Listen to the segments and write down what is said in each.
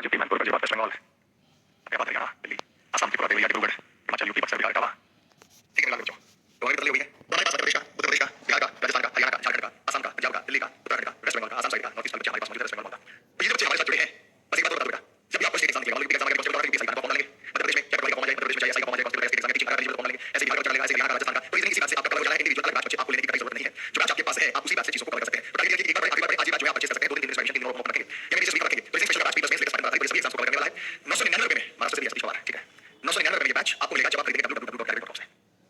UP Manipur Gujarat West Bengal Nepal Haryana Delhi Assam Tripura Telangana Dibrugarh Himachal UP पश्चिम बिहार गोवा। ठीक है बच्चों, तो हमारी बदली हुई है दोनों उत्तर प्रदेश का, बिहार का, राजस्थान का, हरियाणा का, झारखंड का, असम का, पंजाब का, दिल्ली का, उत्तराखंड का, वेस्ट बंगाल का, असम साइड का, नॉर्थ ईस्ट का बच्चे हमारे पास मौजूद है। वेस्ट बंगाल का तो ये जो बच्चे हमारे साथ जुड़े हैं, बस एक बात और बता दो बेटा, जब भी आपको स्टेट एग्जाम दिखेगा, मतलब यूपी एग्जाम आएगा, यूपी एग्जाम का फॉर्म लेंगे, मध्य प्रदेश में क्या पढ़ाई का फॉर्म आ जाएगा, मध्य प्रदेश में चाहिए एसआई का फॉर्म आ जाएगा, हॉस्पिटल एग्जाम की टीचिंग का फॉर्म लेंगे, ऐसे बिहार का चलेगा, ऐसे हरियाणा का, राजस्थान का। तो इसी बात से आपका पता हो जाना है इंडिविजुअल अलग बैच बच्चे आपको लेने की जरूरत नहीं है। जो बैच आपके पास है आप उसी बैच से चीजों को कवर कर सकते हैं। तो टाइप एक बार आगे बार आज ही बैच जो है आप परचेज कर सकते हैं, 2 दिन एडमिशन 3 दिन और रखेंगे या मेरी सभी रखेंगे। तो इसी स्पेशल बैच की बस में लेकर स्टार्ट करते हैं, सभी एग्जाम्स को कवर करने वाला है 999 में महाराष्ट्र से भी सवाल है। ठीक है, 999 में ये बैच आपको मिलेगा जब आप खरीदेंगे www.academy.com से।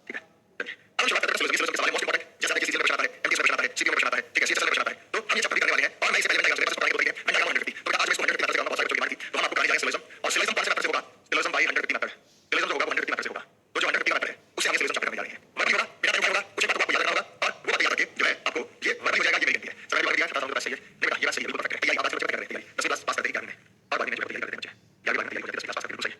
ठीक है, चलिए अब शुरुआत करते हैं सिलेबस के सवाल मोस्ट इंपोर्टेंट, जैसे कि सीजीएल में क्वेश्चन आता है, एमटीएस में क्वेश्चन आता है, सीपीएम में क्वेश्चन आता है, ठीक है, सीएसएल में क्वेश्चन आता है। तो हम ये चैप्टर करने वाले हैं और मैं इससे पहले मैंने सिलेबस पढ़ाई होती है मैं डायग्राम 150। तो आज मैं इसको 150 मेथड से कराऊंगा, बहुत सारे बच्चों की डिमांड थी। तो हम आपको कराने जाएंगे सिलेबस और सिलेबस कौन से मेथड से होगा, सिलेबस बाय 150 मेथड। सिलेबस जो होगा वो 150 मेथड से होगा। तो जो 150 मेथड है उसे हम सिलेबस चैप्टर करने जा रहे हैं। वर्बी होगा, बिना टाइम होगा, कुछ बातों को आपको याद रखना होगा और वो बात याद रखिए जो है आपको ये वर्बी हो जाएगा, ये मेरी गलती है। समय वर्बी याद करता हूं, बस सही है नहीं बेटा, ये बात सही है, बिल्कुल परफेक्ट है। तैयारी आप कर रहे हैं, 10वीं क्लास पास करते हैं और बाद में जो तैयारी करते हैं बच्चे, या भी बाद में तैयारी करते हैं 10वीं क्लास पास करके, बिल्कुल सही है।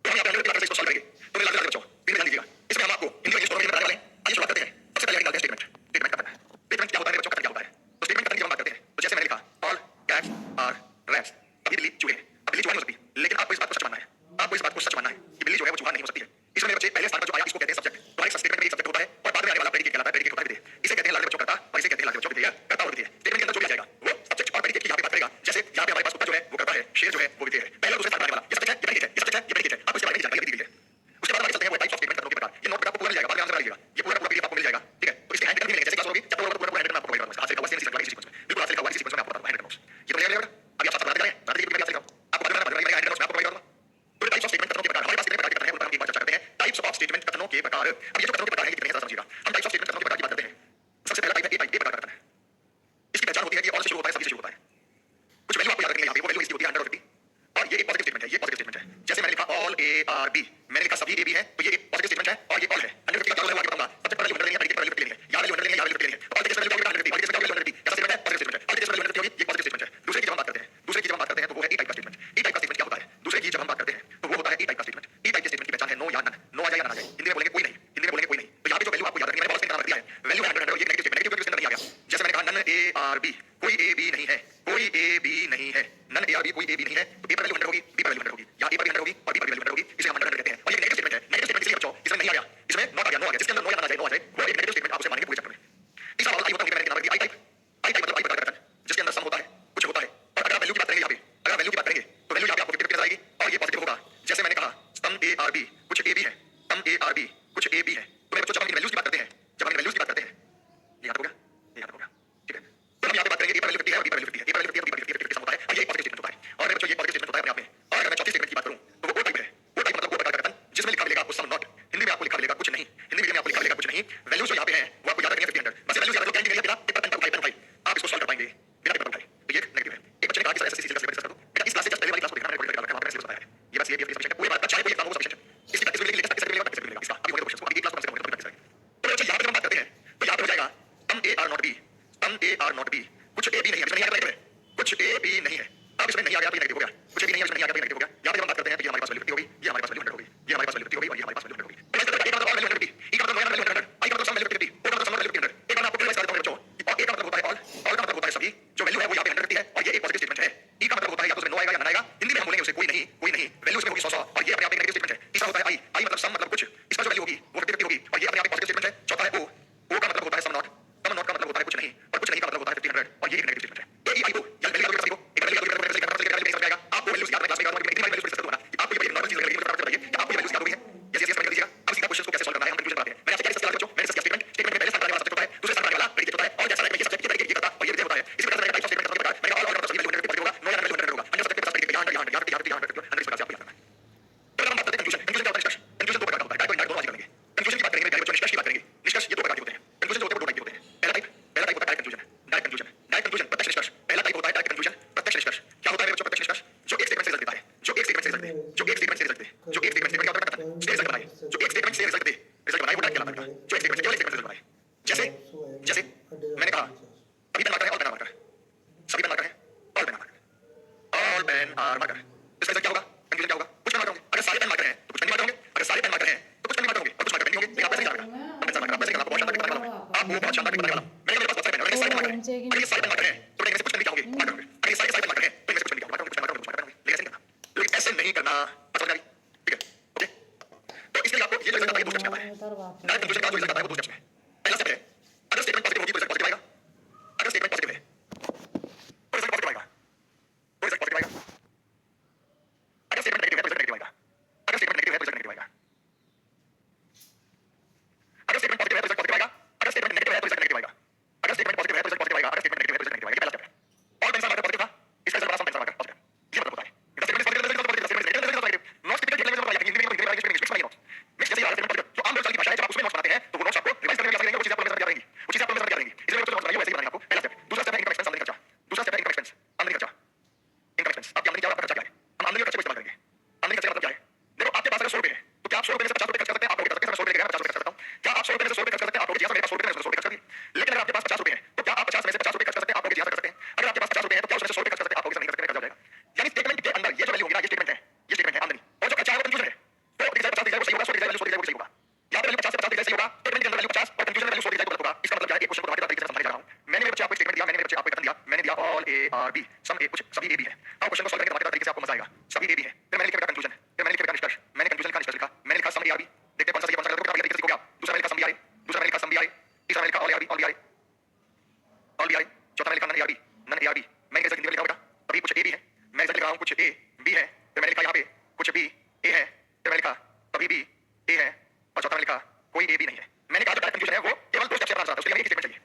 तो हम यहाँ पे 150 इसको सॉल्व करेंगे। तो मेरे लाल बच्चों फिर ध्यान दीजिएगा, इसमें हम आपको हिंदी में स्टोरी में बताने वाले हैं। आइए शुरुआत करते हैं। सबसे पहले निकालते हैं स्टेटमेंट। स्टेटमेंट क्या है, स्टेटमेंट क्या होता है बच्चों, क्या होता है। तो स्टेटमेंट का जब हम बात करते हैं तो जैसे मैंने लिखा ऑल कैट्स आर रैट्स, अभी बिल्ली चूहे हैं। अब बिल्ली चूहा नहीं हो सकती, लेकिन आपको इस बात को सच मानना है, आपको इस बात को सच मानना है कि बिल्ली जो है वो चूहा नहीं हो सकती है। इसमें बच्चे पहले स्थान पर जो आया इसको कहते हैं सब्जेक्ट। तो हर एक स्टेटमेंट में एक सब्जेक्ट होता है और बाद में आने वाला प्रेडिकेट कहलाता है। प्रेडिकेट होता है विधेय, इसे कहते हैं लाल बच्चों करता और इसे कहते हैं लाल बच्चों विधेय, करता और विधेय। स्टेटमेंट के अंदर जो भी आ जाएगा वो सब्जेक्ट और प्रेडिकेट की यहाँ पे बात करेगा। जैसे यहाँ पे हमारे पास कुत्ता जो है वो करता है, शेर जो है वो विधेय है। पहले और दूसरे स्थान पर आने वाला ये सब्जेक्ट है, ये प्रेडिकेट है, ये सब्जेक्ट है, ये प्रेडिकेट है। आपको इसके बारे में जानकारी दी गई है। उसके बाद आगे चलते हैं वो टाइप्स ऑफ स्टेटमेंट कथनों के प्रकार। ये नोट पर आपको पूरा मिल जाएगा, बाद में आंसर लीजिएगा, ये पूरा पीडीएफ आपको मिल जाएगा। ठीक है, तो इसके हैंड भी मिलेंगे, जैसे क्लास होगी चैप्टर पूरा हैंड आपको प्रोवाइड करूंगा। आज से का सीक्वेंस में बिल्कुल आज से का सीक्वेंस में आपको बताऊंगा हैंड नोट्स। ये तो क्लियर है। अभी आप साथ बनाते जाएं, बनाते जाइए, आपको बाद में हैंड नोट्स आपको प्रोवाइड करूंगा। तो टाइप्स ऑफ स्टेटमेंट कथनों के प्रकार, हमारे पास कितने प्रकार के कथन हैं उन पर हम एक बार चर्चा करते हैं। टाइप्स ऑफ स्टेटमेंट कथनों के प्रकार। अब ये जो कथनों के प्रकार हैं कितने हैं जरा समझिएगा। हम टाइप्स ऑफ स्टेटमेंट कथनों के प्रकार की बात करते हैं। सबसे पहला टाइप है ए प्रकार का कथन है। इसकी पहचान होती है कि और से शुरू होता है, सभी से शुरू होता है। कुछ वैल्यू आपको याद रखनी है, यहाँ पे वो वैल्यू इसकी होती है 150 और ये एक पॉजिटिव स्टेटमेंट है, ये पॉजिटिव स्टेटमेंट है। जैसे मैंने लिखा ऑल ए आर बी, मैंने लिखा सभी ए बी है, तो ये एक पॉजिटिव स्टेटमेंट है और ये ऑल है। 150 का क्या होता है आगे बताऊंगा। सबसे पहले वैल्यू 100 लेनी है, प्रेडिकेट पर वैल्यू लेनी है, यहाँ वैल्यू 100 लेनी है, यहाँ वैल्यू लेनी है। तो पॉजिटिव वैल्यू 100, पॉजिटिव वैल्यू 100 कैसा स्टेटमेंट है, पॉजिटिव स्टेटमेंट है। पॉजिटिव वैल्यू 100 होगी, ये पॉजिटिव स्टेटमेंट है। दूसरे की जब हम बात करते हैं, दूसरे की जब हम बात करते हैं तो वो है ई टाइप का स्टेटमेंट। ई टाइप का स्टेटमेंट क्या होता है, दूसरे की जब हम बात करते हैं तो वो होता है ई टाइप का स्टेटमेंट। ई टाइप के स्टेटमेंट की पहचान है नो या नन, नो आ जाए या नन आ जाए। हिंदी में बोलेंगे कोई नहीं, हिंदी में बोलेंगे कोई नहीं। तो यहाँ पे जो वैल्यू आपको याद रखनी है, मैंने बहुत सारे दिया है, वैल्यू 100 ये नेगेटिव स्टेटमेंट, नेगेटिव क्योंकि इसके अंदर नहीं आ गया। जैसे मैंने कहा नन ए आर बी, कोई ए बी नहीं है, कोई ए बी नहीं है, नन ए आर बी कोई ए बी नहीं है। तो ए पर वैल्यू 100 होगी, बी पर वैल्यू 100 होगी, या ए पर भी 100 होगी और बी पर भी वैल्यू 100 होगी, इसे हम 100 कहते हैं। और ये नेगेटिव स्टेटमेंट है। नेगेटिव स्टेटमेंट इसलिए बच्चों इसमें नहीं आ गया, इसमें नॉट आ गया, नो आ गया, जिसके अंदर नो या नन आ जाए, नो आ जाए, वो एक नेगेटिव स्टेटमेंट आप उसे मानेंगे पूरे चैप्टर में। तीसरा वाला आई होता है, मैंने नाम दिया आई टाइप। आई टाइप मतलब आई प्रकार का कथन जिसके अंदर सम होता है, कुछ होता है। और अगर आप वैल्यू की बात करेंगे, यहाँ पे अगर वैल्यू की बात करेंगे तो वैल्यू यहाँ पे आपको 50 नजर आएगी और ये पॉजिटिव होगा। जैसे मैंने कहा सम ए आर बी, कुछ ए बी है, सम ए आर बी, कुछ ए बी है। तो मेरे बच्चों जब हम इन वैल्यूज की बात करते हैं, जब हम इन वैल्यूज की बात करते हैं, ये याद हो गया, ये याद हो गया। ठीक है, तो हम यहाँ पे बात करेंगे ए पर वैल्यू 50 है और बी पर वैल्यू 50 है, ए पर वैल्यू 50 है और बी पर वैल्यू 50 होता है और ये पॉजिटिव स्टेटमेंट होता है। और मेरे बच्चों ये पॉजिटिव स्टेटमेंट होता है अपने आप में। और अगर मैं चौथी स्टेटमेंट की बात करूं तो वो टाइप है। वो टाइप मतलब वो प्रकार का कथन जिसमें लिखा मिलेगा आपको सम नॉट, हिंदी में आपको लिखा मिलेगा कुछ नहीं, हिंदी में आपको लिखा मिलेगा कुछ नहीं। वैल्यूज जो यहाँ पे हैं वो आपको याद रखनी है 50 100, बस वैल्यूज याद रखो, क्या नहीं बिना पेपर पेन पर उठाए आप इसको सॉल्व कर पाएंगे बिना पेपर उठाए। तो ये नेगेटिव है। एक बच्चे ने कहा कि सर ऐसे सीरीज का सिलेबस कर दो बेटा, इस क्लास से जस्ट पहले वाली क्लास को देखना, मैंने रिकॉर्ड करके रखा है, वहां पे मैंने सिलेबस बताया है। ये बस ये सफिशिएंट है, पूरे बात का चाहे कोई एग्जाम हो सफिशिएंट है। इसकी प्रैक्टिस के लिए लेटेस्ट प्रैक्टिस के लिए मिलेगा इसका। अभी होने दो क्वेश्चन को, अभी एक क्लास को कम से कम प्रैक्टिस करेंगे। तो बच्चों यहाँ पे जब हम बात करते हैं तो यहाँ पे हो जाएगा some A are not B, some A are not B, कुछ ए बी नहीं है, इसमें नहीं आ गया, कुछ ए बी नहीं है। अब इसमें नहीं आ गया तो ये नेगेटिव हो गया, कुछ भी नहीं है इसमें नहीं आ गया तो ये नेगेटिव हो गया। यहाँ पे जब हम बात करते हैं तो ये हमारे पास वैल्यू 50 होगी, ये हमारे पास वैल्यू 100 होगी, ये हमारे पास वैल्यू 50 होगी और ये हमारे पास वैल्यू 100 होगी। तो इस तरह का एक मतलब वैल्यू 100, ई का मतलब वैल्यू 100, आई का मतलब सम वैल्यू 50, ओ का मतलब सम वैल्यू 100। एक बार मैं आपको क्लियर कर देता हूं बच्चों कि ए का मतलब होता है ऑल, ऑल का मतलब होता है सभी, जो वैल्यू है वो यहाँ पे 100 है और ये एक पॉजिटिव स्टेटमेंट है। ई का मतलब होता है या तो उसमें नो आएगा या नन आएगा, हिंदी में हम बोलेंगे उसे कोई नहीं, कोई नहीं, वैल्यू उसमें होगी 100 और ये अपने आप एक नेगेटिव स्टेटमेंट है। तीसरा होता है आई, आई मतलब सम मतलब कुछ, इसका जो वैल्यू होगी वो 50 होगी और ये अपने आप एक पॉजिटिव स्टेटमेंट है। चौथा है ओ, ओ का मतलब होता है सम नॉट, सम नॉट का मतलब होता है कुछ नहीं और कुछ नहीं का मतलब होता है 50 100 और ये एक नेगेटिव स्टेटमेंट है। चाहिए अगर ये सारे बंद हैं तो मैं इनमें से कुछ करने क्या होंगे बात करोगे। अगर ये सारे बंद हैं तो इनमें से कुछ करने क्या होगा, कुछ करना करूंगा, लेकिन ऐसे नहीं करना, लेकिन ऐसे नहीं करना। बात समझ आ रही? ठीक है, ओके। तो इसके लिए आपको ये जो रिजल्ट आता है दो स्टेप्स में आता है। डायरेक्ट कंक्लूजन का जो रिजल्ट आता है वो दो स्टेप्स में। पहला स्टेप है, अगर स्टेटमेंट पॉजिटिव होगी तो रिजल्ट पॉजिटिव आएगा। अगर स्टेटमेंट पॉजिटिव है तो रिजल्ट पॉजिटिव आएगा, तो रिजल्ट पॉजिटिव आएगा। अगर स्टेटमेंट नेगेटिव है तो रिजल्ट नेगेटिव आएगा। अगर स्टेटमेंट नेगेटिव है तो रिजल्ट नेगेटिव आएगा। अगर स्टेटमेंट पॉजिटिव है तो रिजल्ट पॉजिटिव आएगा। अगर स्टेटमेंट नेगेटिव है तो रिजल्ट नेगेटिव आएगा। अगर स्टेटमेंट पॉजिटिव है तो रिजल्ट पॉजिटिव आएगा। अगर स्टेटमेंट नेगेटिव है तो रिजल्ट नेगेटिव आएगा। ये पहला स्टेप है। और पेंसिल मार्कर पॉजिटिव था, इसका रिजल्ट बड़ा सा पेंसिल मार्कर पॉजिटिव। ये मतलब होता है इधर statement positive result positive, statement negative result negative. Notes typical language में बताया कि हिंदी में इंग्लिश में मिक्स बनाइए नोट्स। मिक्स जैसे यार स्टेटमेंट पॉजिटिव जो आम लोग की भाषा है, जब आप उसमें नोट्स बनाते हैं तो वो नोट्स आपको रिवाइज करने में आसानी रहेंगे, वो चीजें आपको याद रहेंगी, वो चीजें आपको याद रहेंगी। इसलिए जो नोट्स बनाइए वैसे ही बनाएंगे आपको। पहला स्टेप। दूसरा स्टेप है इनकम एक्सपेंस आमदनी खर्चा। दूसरा स्टेप है इनकम एक्सपेंस आमदनी खर्चा। इनकम एक्सपेंस आपकी आमदनी क्या है, आपका खर्चा क्या है। हम आमदनी और खर्चे को इस्तेमाल करेंगे। आमदनी खर्चे का मतलब क्या है? देखो आपके पास अगर 100 रुपए है तो क्या आप 100 रुपए में से 50 रुपए खर्च कर सकते हैं? आप लोग कर सकते हैं। 100 रुपए लेके 50 रुपए खर्च करता हूं। क्या आप 100 रुपए में से 100 रुपए खर्च कर सकते हैं? आप लोग जी हां, मेरे पास 100 रुपए है, मैंने 100 रुपए खर्च कर दिए। लेकिन अगर आपके पास 50 रुपए है तो क्या आप 50 में से 50 रुपए खर्च कर सकते हैं? आप लोग जी हां कर सकते हैं। अगर आपके पास 50 रुपए है तो क्या उसमें से 100 रुपए खर्च कर सकते हैं? आप लोग नहीं कर सकते, खर्च हो जाएगा। यानी स्टेटमेंट के अंदर ये जो वैल्यू होगी ना, ये स्टेटमेंट है, ये स्टेटमेंट है आमदनी, और जो खर्चा है वो कंफ्यूजन है। तो डिजाइन 50 डिजाइन वो सही होगा, 100 डिजाइन 100 डिजाइन वो सही होगा। यहाँ पे वैल्यू 50 से 50 डिजाइन सही होगा, स्टेटमेंट के अंदर वैल्यू 50 और कंफ्यूजन में वैल्यू 100 डिजाइन गलत होगा। इसका मतलब क्या है? एक क्वेश्चन को तुम्हारे तरीके से समझाने जा रहा हूं। मैंने मेरे बच्चे आपको स्टेटमेंट दिया, मैंने मेरे बच्चे आपको कथन दिया, मैंने दिया all A are B, some ए, कुछ सभी ए बी है। अब क्वेश्चन को सॉल्व करके तुम्हारे तरीके से आपको मजा आएगा। सभी ए बी है, फिर मैंने लिखा कंक्लूजन, फिर मैंने लिखा निष्कर्ष, मैंने कंक्लूजन लिखा, निष्कर्ष लिखा, मैंने लिखा सम ए आर बी। देखते हैं कौन सा सही है, कौन सा गलत है, तरीके से सीखोगे आप। दूसरा मैंने लिखा सम बी आर ए, दूसरा मैंने लिखा सम बी आर ए, तीसरा मैंने लिखा all A are B, all B are A, all B are A, चौथा मैंने लिखा none A are B, none A are B. मैंने कैसे हिंदी में लिखा बेटा? अभी कुछ ए बी है, मैं लिख रहा हूं कुछ ए बी है, फिर मैंने लिखा यहाँ पे कुछ बी ए है, फिर मैंने लिखा अभी बी ए है, और चौथा मैंने लिखा कोई ए बी नहीं है। मैंने कहा जो डायरेक्ट कंफ्यूजन है वो केवल दो स्टेप से आंसर आता है, उसके लिए एक स्टेटमेंट चाहिए।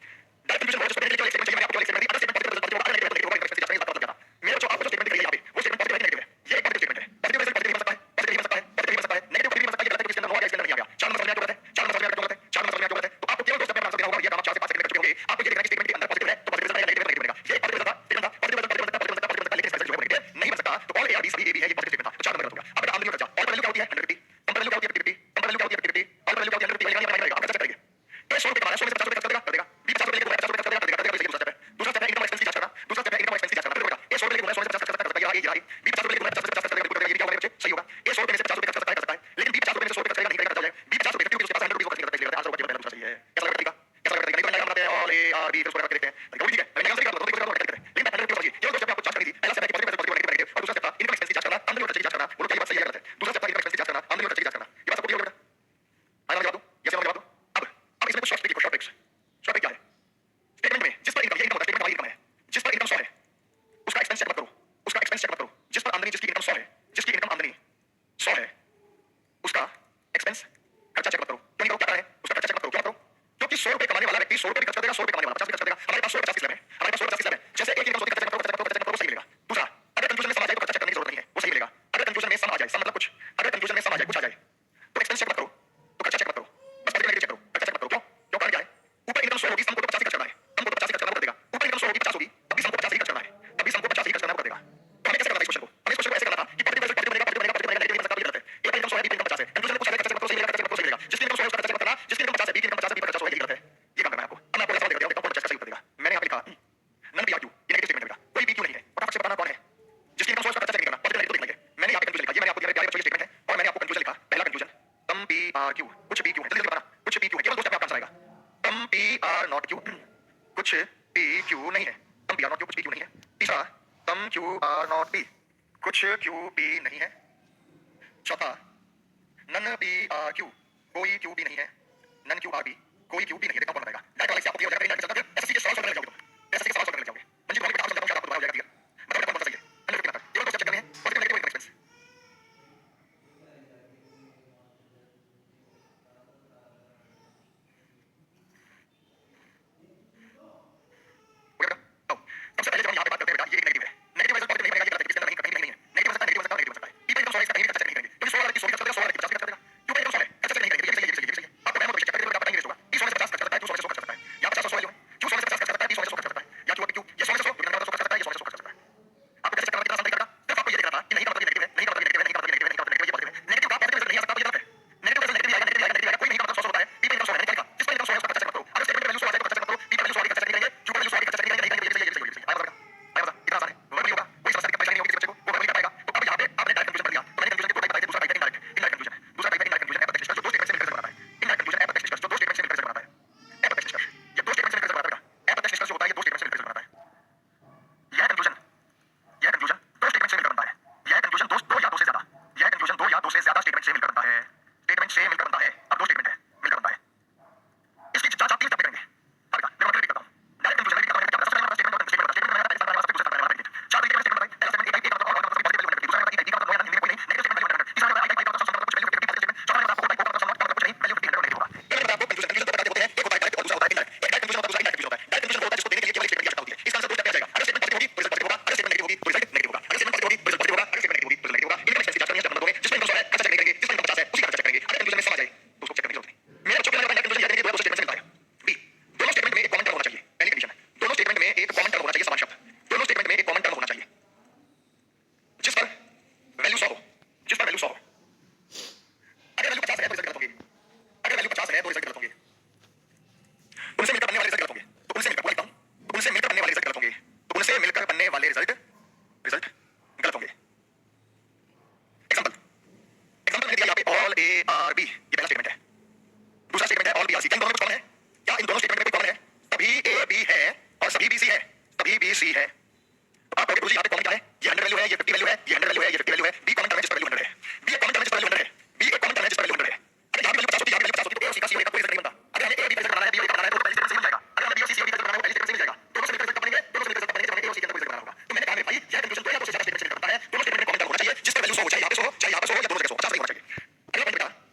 डायरेक्ट कंफ्यूजन हो, उसमें केवल एक स्टेटमेंट चाहिए। मैंने आपको केवल एक स्टेटमेंट दी, अगर स्टेटमेंट पॉजिटिव रिजल्ट होगा, अगर नेगेटिव रिजल्ट होगा, इनकम एक्सपेंस जाता है। मेरे जो आपको जो स्टेटमेंट दिखाई है यहाँ पे वो स्टेटमेंट पॉजिटिव है कि नेगेटिव है? ये एक पॉजिटिव स्टेटमेंट है। पॉजिटिव रिजल्ट पॉजिटिव हो सकता है, पॉजिटिव हो सकता है, पॉजिटिव हो सकता है, नेगेटिव भी हो सकता है। ये गलत है, इसके अंदर नो आ गया, इसके अंदर नहीं आ गया। चार नंबर समझ में आ गया, चार नंबर समझ में आ गया, चार नंबर समझ में आ गया। तो आपको केवल दो स्टेप में आंसर देना होगा। ये काम आप 4 से 5 सेकंड में कर चुके होंगे। आपको ये देखना है कि स्टेटमेंट के अंदर पॉजिटिव है तो पॉजिटिव रिजल्ट आएगा, नेगेटिव नेगेटिव बनेगा। ये पॉजिटिव रिजल्ट था, स्टेटमेंट था, positive result, positive result, positive result, positive result, लेकिन इसका रिजल्ट जो है वो नेगेटिव नहीं बन सकता। तो ऑल ए आर बी सभी ए बी है, ये पॉजिटिव स्टेटमेंट था, तो 4 नंबर गलत हो गया। अब आमदनी और खर्चा, और वैल्यू क्या होती है 150, कम वैल्यू क्या होती है 50, कम वैल्यू क्या होती है 50, और वैल्यू क्या होती है 150, यानी बनाएगा। आप कैसे करेंगे? ए 100 रुपए कमाना है, 100 में से 50 रुपए खर्च कर देगा, बी 50 रुपए लेके 50 रुपए खर्च कर देगा, कर देगा, कर देगा। दूसरा स्टेप है इनकम एक्सपेंस की जांच करना, दूसरा स्टेप है इनकम एक्सपेंस की जांच करना। फिर ए 100 रुपए लेके 100 में से 50 खर्च कर देगा, ये बी 50 रुपए लेके 50 रुपए खर्च कर देगा, ये क्या होगा बच्चे? सही होगा। ए 100 रुपए में से 50 रुपए खर्च कर सकता है, लेकिन बी 50 रुपए में से 100 रुपए खर्च करेगा नहीं करेगा, हो जाएगा। बी 50 रुपए 50 उसके पास 100 रुपए खर्च करता है, आंसर ऊपर दूसरा सही है। कैसा लगा तरीका? कैसा लगा तरीका? नहीं तो बनाते हैं ऑल ए आर बी, फिर उसको करके देखते हैं। तरीका ठीक है, मैंने आंसर निकाला, दोनों को करते हैं, लेकिन 100 रुपए समझिए। ये दो स्टेप आपको जांच करनी थी। पहला स्टेप है पॉजिटिव पॉजिटिव नेगेटिव, और दूसरा स्टेप था इनकम एक्सपेंस की जांच करना, आमदनी और खर्चे की जांच करना। बोलो क्या ये बात सही है गलत है? दूसरा स्टेप था इनकम एक्सपेंस की जांच करना, आमदनी और खर्चे की जांच करना। ये बात सबको क्लियर हो बेटा? आया जवाब दो, यस नो जवाब दो। अब इसमें कुछ शॉर्ट ट्रिक लिखो, शॉर्ट ट्रिक्स। शॉर्ट ट्रिक क्या है? स्टेटमेंट में जिस पर इनकम, ये इनकम होता है, स्टेटमेंट वाली इनकम है, जिस पर इनकम 100 है उसका एक्सपेंस चेक मत करो, उसका एक्सपेंस चेक मत करो। जिस पर आमदनी, जिसकी इनकम 100 है, जिसकी इनकम आमदनी 100 है, उसका एक्सपेंस खर्चा चेक मत करो। क्यों नहीं करो? क्या है? उसका खर्चा चेक मत करो। क्यों मत करो? क्योंकि 100 रुपए कमाने वाला व्यक्ति 100 रुपए भी खर्च कर देगा, 100 रुपए कमाने वाला 50 भी खर्च कर देगा। हमारे पास 100 50 की स्लैब है, हमारे पास 100 50 की स्लैब है। जैसे एक इनकम होती है, खर्चा चेक मत करो, खर्चा चेक मत करो, खर्चा चेक मत करो, सही मिलेगा। दूसरा, अगर कंफ्यूजन में सम आ जाए तो खर्चा चेक करने की जरूरत नहीं है, वो सही मिलेगा। अगर कंफ्यूजन में सम आ जाए, सम मतलब कुछ, अगर कंफ्यूजन में सम आ जाए, कुछ आ जाए, तो एक्सपेंस चेक मत करो, तो खर्चा चेक मत करो, बस पॉजिटिव नेगेटिव चेक करो, खर्चा चेक मत करो। क्यों? क्यों? कारण क्या है? ऊपर इनकम 100 होगी, सम को तो 50 ही खर्च करना है, सम को तो 50 ही खर्च करना पड़ेगा। ऊपर इनकम 100 होगी, 50 होगी, तभी सम को 50 ही खर्च करना है, तभी सम को 50 ही खर्च करना पड़ेगा। तो हमें कैसे करना है इस क्वेश्चन को? हमें इस क्वेश्चन को ऐसे करना था कि पॉजिटिव रिजल्ट पॉजिटिव बनेगा, पॉजिटिव बनेगा, पॉजिटिव बनेगा, नेगेटिव नहीं बन सकता, ये गलत है। ए पर इनकम 100 है, बी पर इनकम 50 है, कंफ्यूजन में कुछ आ जाए, खर्चा चेक मत करो, सही मिलेगा, खर्चा चेक मत करो, सही मिलेगा। जिसकी इनकम 100 है उसका खर्चा चेक मत करना, जिसकी इनकम 50 है, बी की इनकम 50 है, बी पर 50 100 है, ये गलत है। ये काम करना है आपको। अब मैं आपको ऐसा देता हूं, कौन चेक सही कर देगा। मैंने यहाँ पे लिखा नन बी आर क्यू, ये नेगेटिव स्टेटमेंट है, कोई बी क्यू नहीं है। फटाफट से बताना कौन है जिसकी इनकम 100 है उसका खर्चा चेक नहीं करना, पॉजिटिव नेगेटिव देखना है। मैंने यहाँ पे कंक्लूजन लिखा, ये मैंने आपको दिया है, ये स्टेटमेंट है, और मैंने आपको कंक्लूजन लिखा। पहला conclusion some B are Q, कुछ बी क्यू है, जल्दी जल्दी बताना, कुछ बी क्यू है, केवल दो स्टेप में आपका आंसर आएगा। Some B are not Q, कुछ बी क्यू नहीं है, some B are not Q, कुछ बी क्यू नहीं है। तीसरा, some Q are not B, कुछ क्यू बी नहीं है। चौथा, नन बी आर क्यू, कोई क्यू बी नहीं है, नन क्यू आर बी, कोई क्यू बी नहीं है। देखो कौन बताएगा? डायरेक्ट वाला से आपको क्लियर हो जाएगा, नहीं चलता फिर एसएससी के सवाल सॉल्व करने लग जाओगे, एसएससी के सवाल सॉल्व करने लग जाओगे। मंजिल को आप समझाता हूं, शायद आपको दोबारा हो जाएगा क्लियर। बताओ कौन सा सही है? 100 रुपए केवल दो स्टेप चेक करने हैं, पॉजिटिव नेगेटिव इनकम एक्सपेंस। हो गया बेटा? आओ, सबसे पहले जब हम यहाँ पे बात करते हैं बेटा, ये एक नेगेटिव है, नेगेटिव रिजल्ट पॉजिटिव नहीं बनेगा, ये गलत है, इसके अंदर नहीं कहीं नहीं है। नेगेटिव हो सकता है, नेगेटिव हो सकता है, नेगेटिव हो सकता है। बी पर इनकम 100 है, इसका कहीं भी खर्चा चेक नहीं करेंगे, क्योंकि 100 वाला व्यक्ति 100 खर्च कर देगा, 100 वाला व्यक्ति 50 खर्च कर देगा। क्यों पर इनकम 100 है, खर्चा चेक नहीं करेंगे, ये भी सही है, ये भी सही है। आपको मैम और चेक करके आपका टाइम वेस्ट होगा। 30 में से 50 खर्च करता है, 200 में से 100 खर्च करता है। यहाँ 50 और 100 वैल्यू है, क्यों सी है। तो आप गुरुजी यहाँ पे कॉमन क्या है? ये 100 वैल्यू है, ये 50 वैल्यू है, ये 100 वैल्यू है, ये 50 वैल्यू है। बी कॉमन टर्म है जिस पर वैल्यू 100 है। बी एक कॉमन टर्म है जिस पर वैल्यू 100 है। बी एक कॉमन टर्म है जिस पर वैल्यू 100 है। अगर यहाँ पे वैल्यू 50 होती है, यहाँ पे वैल्यू 50 होती है, तो ए और सी का सी का कोई रिजल्ट नहीं बनता। अगर हमें ए और बी का रिजल्ट बनाना है, बी और ए का बनाना है, तो पहली स्टेटमेंट से मिल जाएगा। अगर हमें बी और सी का रिजल्ट बनाना है, पहली स्टेटमेंट से मिल जाएगा। दोनों से मिलकर रिजल्ट बनेंगे, दोनों से मिलकर रिजल्ट बनेंगे, जब हमें ए और सी के अंदर कोई रिजल्ट बनाना होगा। तो मैंने कहा मेरे भाई यह कंक्लूजन तो है, तो ज्यादा स्टेटमेंट से मिलकर बनता है। दोनों स्टेटमेंट में कॉमन टर्म होना चाहिए, जिस पर वैल्यू 100 हो, चाहे यहाँ पे 100 हो, चाहे यहाँ पे 100 हो, या दोनों जगह 100, 50 नहीं होना चाहिए। अगला पॉइंट बेटा,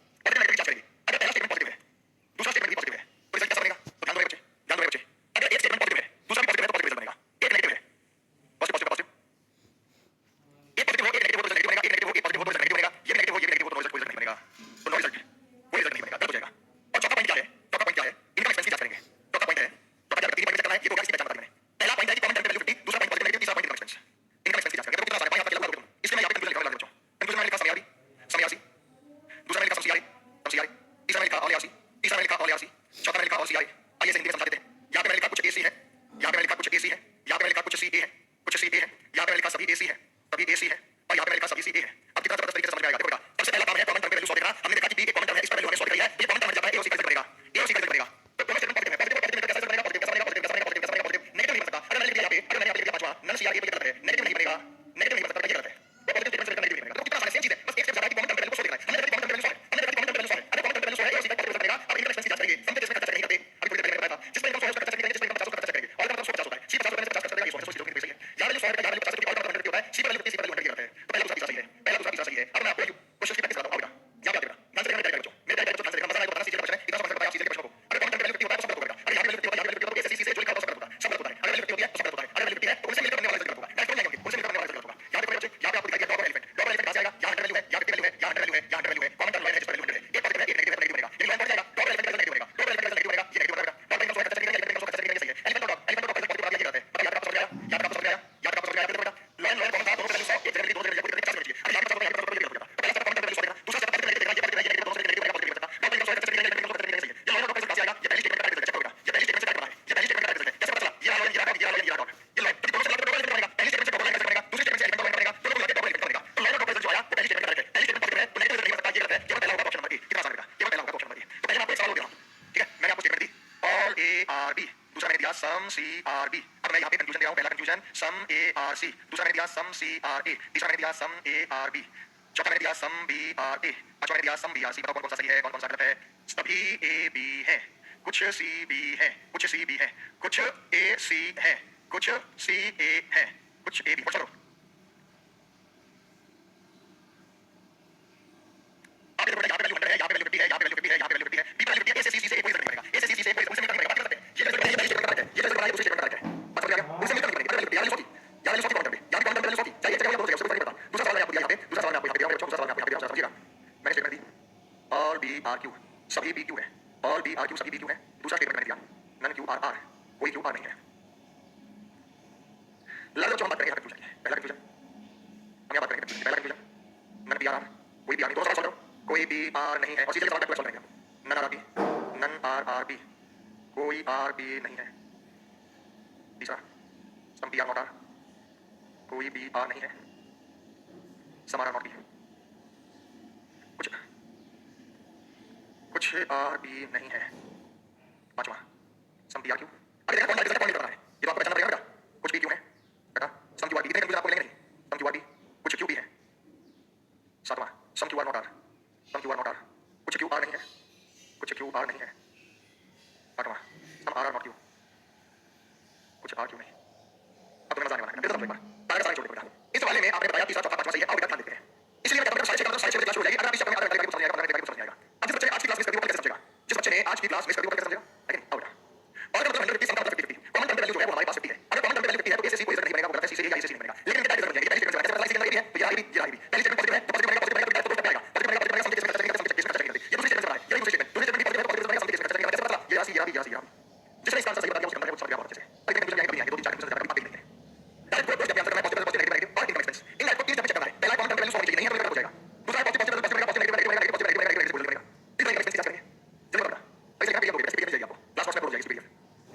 पॉजिटिव नेगेटिव की जांच करेगी। अगर पहला स्टेटमेंट पॉजिटिव है, दूसरा स्टेटमेंट भी पॉजिटिव है, तो रिजल्ट कैसा बनेगा? तो ध्यान दो बच्चे, ध्यान दो बच्चे। अगर एक स्टेटमेंट पॉजिटिव है, दूसरा भी पॉजिटिव है, तो पॉजिटिव रिजल्ट बनेगा। एक नेगेटिव है, पॉजिटिव पॉजिटिव पॉजिटिव। एक पॉजिटिव हो, एक नेगेटिव हो, तो रिजल्ट नेगेटिव बनेगा। एक नेगेटिव हो, एक पॉजिटिव हो, तो रिजल्ट नेगेटिव बनेगा। ये भी नेगेटिव हो, ये भी नेगेटिव हो, तो रिजल्ट कोई रिजल्ट नहीं बनेगा। तो नो रिजल्ट, कोई रिजल्ट नहीं बनेगा, गलत हो जाएगा। और चौथा पॉइंट क्या है? चौथा पॉइंट क्या है? इनकम एक्सपेंस की जांच करेंगे। चौथा पॉइंट है, चौथा क्या तीन पॉइंट चेक करना है, ये दो इसकी पहचान बता दी मैंने। पहला पॉइंट है कि कॉमन टर्म पे वैल्यू 50, दूसरा पॉइंट पॉजिटिव नेगेटिव, तीसरा point income expense. Income expense की जांच करेंगे। तो कितना सारे पॉइंट यहाँ पे चला करूँ, इसमें मैं यहाँ पे कंक्लूजन लिखा हुआ है बच्चों। कंक्लूजन में लिखा समय आरबी, समय आरसी। दूसरा में लिखा सम सीआई, सम सीआई। तीसरा में लिखा ऑल आरसी, तीसरा में लिखा ऑल आरसी। चौथा में लिखा ऑल सीआई। आइए इसे हिंदी में समझा देते हैं। यहाँ पे मैंने लिखा कुछ एसी है, यहाँ पे मैंने लिखा कुछ एसी है, यहाँ पे मैंने लिखा कुछ सी ए है, कुछ सी ए है, यहाँ पे मैंने लिखा सभी एसी है, सभी एसी है, और यहाँ पे मैंने लिखा सभी सी ए है। अब कितना जबरदस्त तरीके से समझ में आएगा। देखो बेटा, सबसे पहला काम है कॉमन टर्म पे वैल्यू 100 देखना। हमने देखा कि बी एक कॉमन टर्म है, इस पर वैल्यू हमें 100 दिखाई है। ये कॉमन टर्म हट जाता है, ए और सी का रिजल्ट बनेगा, ए और सी का रिजल्ट बनेगा। तो दोनों स्टेटमेंट पॉजिटिव है, पॉजिटिव पॉजिटिव कैसा रिजल्ट बनेगा? पॉजिटिव कैसा बनेगा? पॉजिटिव कैसा बनेगा? पॉजिटिव कैसा बनेगा? पॉजिटिव नेगेटिव नहीं बन सकता। अगर मैंने लिख दिया यहाँ पे, अगर मैंने यहाँ पे लिख दिया पांचवा नन सीआर, ये गलत है, नेगेटिव नहीं बनेगा, नेगेटिव नहीं बन सकता, ये गलत है। तो पॉजिटिव स्टेटमेंट से नेगेटिव नहीं बनेगा। तो कितना आसान है, सेम चीज है, बस एक स्टेप ज्यादा है कि कॉमन टर्म पे वैल्यू 100 देखना है। हमने देखा कि कॉमन टर्म पे वैल्यू 100 है, हमने देखा कि कॉमन टर्म पे वैल्यू 100 है। अगर कॉमन टर्म पे वैल्यू 100 है, ए और सी का पॉजिटिव रिजल्ट बनेगा। अब इनकम एक्सपेंस की जांच करेंगे। सम पे जिसमें खर्चा नहीं करते, अभी थोड़ी देर पहले बताया था, जिसमें इनकम 100 है उसका खर्चा नहीं करेंगे, जिसमें इनकम 50 उसका खर्चा करेंगे। और इनकम 100 50 होता है, सी 50 रुपए में 50 खर्च करेगा, ये 100 चीजों की सही है। यहाँ वैल्यू 100 है, यहाँ वैल्यू 50 रुपए, और इनकम 100 होता है, सी पे वैल्यू 50, सी पे वैल्यू 100 गलत है। तो पहला दूसरा तीसरा सही है, पहला दूसरा तीसरा सही है। अब मैं आपको क्वेश्चन की प्रैक्टिस कराता हूं। आओ बेटा, यहाँ पे आते बेटा, ध्यान से देखना मेरे बच्चों, मेरे बच्चों ध्यान से देखना। मजा आएगा, बताना सीधे क्वेश्चन है, इतना समझ में बताया सीधे क्वेश्चन को। अगर कॉमन टर्म पे वैल्यू 50 होता है तो सब गलत होगा। अगर यहाँ पे वैल्यू 50 होता है, यहाँ पे वैल्यू 50 होता है, एसएससी से जो लिखा होता है सब गलत होता है, सब गलत होता है। अगर वैल्यू 50 होती है तो सब गलत होता है, अगर वैल्यू 50 है तो उनसे मिलकर बनने वाला रिजल्ट गलत होगा। डायरेक्ट नहीं आएंगे, उनसे मिलकर बनने वाला रिजल्ट गलत होगा। यहाँ पे बच्चे, यहाँ पे आपको दिखाई दिया डबल एलिफेंट, डबल एलिफेंट कहां से आएगा? यहाँ 100 वैल्यू है, यहाँ 50 वैल्यू है, यहाँ 100 वैल्यू है, यहाँ 100 वैल्यू है। कॉमन टर्म लाइन है जिस पर वैल्यू 100 है। एक पॉजिटिव है, एक नेगेटिव है, नेगेटिव बनेगा। लेकिन लाइन बढ़ जाएगा, डबल एलिफेंट का नेगेटिव बनेगा, डबल एलिफेंट का नेगेटिव बनेगा, ये नेगेटिव बनेगा। डबल एलिफेंट का खर्चा नहीं करेंगे, एलिफेंट का खर्चा नहीं करेंगे, सही है। Elephant dot, elephant dot positive positive ये गलत है। अब यहाँ पे आपको समझ आया, यहाँ पे आपको समझ आया, यहाँ पे आपको समझ आया। बेटा लाइन लाइन कॉमन था, दोनों पे वैल्यू 100, एक जगह दोनों जगह कोई करके 50 होनी चाहिए। अब यहाँ पे 50 होगा, यहाँ पे 50 होगा, तो पहला स्टेप कॉमन टर्म पे वैल्यू 100 देखना, दूसरा स्टेप पॉजिटिव नेगेटिव देखना, ये पॉजिटिव है, ये नेगेटिव, दोनों से नेगेटिव बनेगा, पॉजिटिव नहीं बन सकता। डबल एलिफेंट 100 खर्चा नहीं करेंगे, एलिफेंट का खर्चा नहीं करेंगे, सही है। ये लाइन डॉट पे आएगा, ये पहली स्टेटमेंट का रिजल्ट चेक करो बेटा, ये पहली स्टेटमेंट से क्या बना है, ये पहली स्टेटमेंट का रिजल्ट है। कैसे पता चला? ये लाइन, ये लाइन, ये लाइन, ये लाइन, ये लाइन, तो दोनों से डबल एलिफेंट बनेगा। पहली स्टेटमेंट से डबल एलिफेंट बनेगा, दूसरी स्टेटमेंट से एलिफेंट बनेगा, दोनों को मिलाकर डबल एलिफेंट बनेगा। तो लाइन डॉट पे जो आया वो पहली स्टेटमेंट का करेक्ट है। पहली स्टेटमेंट पॉजिटिव है तो नेगेटिव नहीं बन सकता, ये गलत है। ये पहला होगा ऑप्शन नंबर ए। कितना आसान है बेटा, ये पहला होगा ऑप्शन नंबर ए। तो पहले मैं आपको एक सवाल और दे रहा हूं, ठीक है? मैंने आपको स्टेटमेंट दी ऑल ए आर बी, दूसरा मैंने दिया सम सी आर बी। अब मैं यहाँ पे कंक्लूजन दे रहा हूँ, पहला conclusion some A R C, दूसरा मैंने दिया सम सी आर ए, तीसरा मैंने दिया सम ए आर बी, चौथा मैंने दिया सम बी आर ए, पांचवा मैंने दिया सम बी आर सी। बताओ कौन कौन सा सही है, कौन कौन सा गलत है? सभी ए बी है, कुछ सी बी है, कुछ सी बी है, कुछ ए सी है, कुछ सी ए है, कुछ ए बी। चलो आप देखो बेटा, यहाँ पे वैल्यू 100 है, यहाँ पे वैल्यू 50 है, यहाँ पे वैल्यू 50 है, यहाँ पे वैल्यू 50 है, बी पे वैल्यू 50 है, ए से सी से एक कोई रिजल्ट नहीं बनेगा, ए से सी से एक कोई उनसे मिलकर नहीं बनेगा। बात करते हैं, ये रिजल्ट बनेगा, ये स्टेटमेंट का है, ये रिजल्ट बनेगा, दूसरी स्टेटमेंट का है। बात समझ आ गया? उनसे मिलकर नहीं बनेगा, वैल्यू 50 यहाँ वैल्यू 100 थी, यहाँ वैल्यू 100 थी कॉमन टर्म पे, यहाँ भी कॉमन टर्म पे वैल्यू 100 थी, चाहिए जगह दोनों जगह उसको नहीं पता। दूसरा सवाल मैं आपको दिया यहाँ पे, दूसरा सवाल मैं आपको यहाँ पे दिया, मेरे बच्चों दूसरा सवाल मैं आपको यहाँ पे दिया, समझिएगा। मैंने स्टेटमेंट दी ऑल बी आर क्यू, सभी बी क्यू है, ऑल बी आर क्यू, सभी बी क्यू है। दूसरा स्टेटमेंट मैंने दिया नन क्यू आर आर, कोई क्यू आर नहीं है। लगभग जो हम बात करेंगे कंक्लूजन है, पहला कंक्लूजन हम यहाँ बात करेंगे कंक्लूजन, पहला conclusion none B are R, कोई बी आर नहीं। दोनों सवाल सॉल्व करो, कोई बी आर नहीं है, और सीधे सवाल का सॉल्व करेंगे। None R B, none R B, कोई आर बी नहीं है। तीसरा some B are not R, कोई बी आर नहीं है, सम आर नॉट बी, कुछ आर बी नहीं है। पांचवा सम बी आर क्यू। अगर देखो कौन सा पॉइंट करना है, ये तो आपको पहचानना पड़ेगा बेटा। कुछ बी क्यू है बेटा, सम क्यू आर बी, इतने कंक्लूजन आपको लेंगे नहीं, सम क्यू आर बी, कुछ क्यू बी है। सातवां some Q are not R, some Q are not R, कुछ क्यू आर नहीं है, कुछ क्यू आर नहीं है। आठवां some R are not Q, कुछ आर क्यू नहीं। अब तुम्हें मजा आने वाला है, फिर समझो एक बार, सारे सारे छोड़ दो बेटा। इस वाले में आपने बताया तीसरा चौथा पांचवा सही है, अब बेटा ध्यान देते हैं। इसलिए मैं कहता हूं 6:30 साढ़े 6 बजे क्लास शुरू हो जाएगी। अगर आप इस चैप्टर में आगे बढ़ेंगे तो समझ आएगा, समझ आएगा। अब जिस बच्चे ने आज की क्लास मिस कर दी वो कैसे समझेगा? जिस बच्चे ने आज की क्लास मिस कर दी वो कैसे समझेगा? लेकिन आओ बेटा, और अगर मतलब 150 सम का मतलब 50 कॉमन टर्म पे वैल्यू जो है वो हमारे पास 50 है। अगर कॉमन टर्म पे वैल्यू 50 है तो ए से सी कोई रिजल्ट नहीं बनेगा, वो गलत है, सी से या ए से सी नहीं बनेगा। लेकिन इनके क्या रिजल्ट बनेगा? पहली स्टेटमेंट से पहले से बनेगा, तो ये आएगी, ये आएगी। पहली स्टेटमेंट पॉजिटिव है तो पॉजिटिव बनेगा, पॉजिटिव बनेगा, तो दो स्टेप आएगा, पॉजिटिव बनेगा, पॉजिटिव बनेगा, सम के केस में खर्चा नहीं करते, सम के केस में खर्चा नहीं करते। ये दूसरी स्टेटमेंट से बना है, ये दूसरी स्टेटमेंट, दूसरी स्टेटमेंट पॉजिटिव है तो पॉजिटिव बनेगा, सम के केस में खर्चा नहीं करते। कैसे पता चला? ये राशि, ये राशि, ये राशि। जिसने इसका आंसर सही बता दिया उसके अंदर है, वो समझ गया बहुत अच्छे से। अगर कंक्लूजन आएंगे कभी 2 3 4 कंक्लूजन आप देख लेंगे। डायरेक्ट कोई स्टेप आंसर करना है, पॉजिटिव पॉजिटिव नेगेटिव नेगेटिव और इनकम एक्सपेंस। इन लाइफ को 3 स्टेप चेक करना है। पहला कॉमन टर्म पे वैल्यू 100 होनी चाहिए, नहीं है तो गलत हो जाएगा। दूसरा positive positive positive positive negative negative positive negative negative बनेगा। तीसरा इनकम एक्सपेंस की जांच करेंगे। जल्दी करो पैसे का पीडीएफ लोगे, पीडीएफ चाहिए आपको, लास्ट क्लास में हो जाएगी पीडीएफ।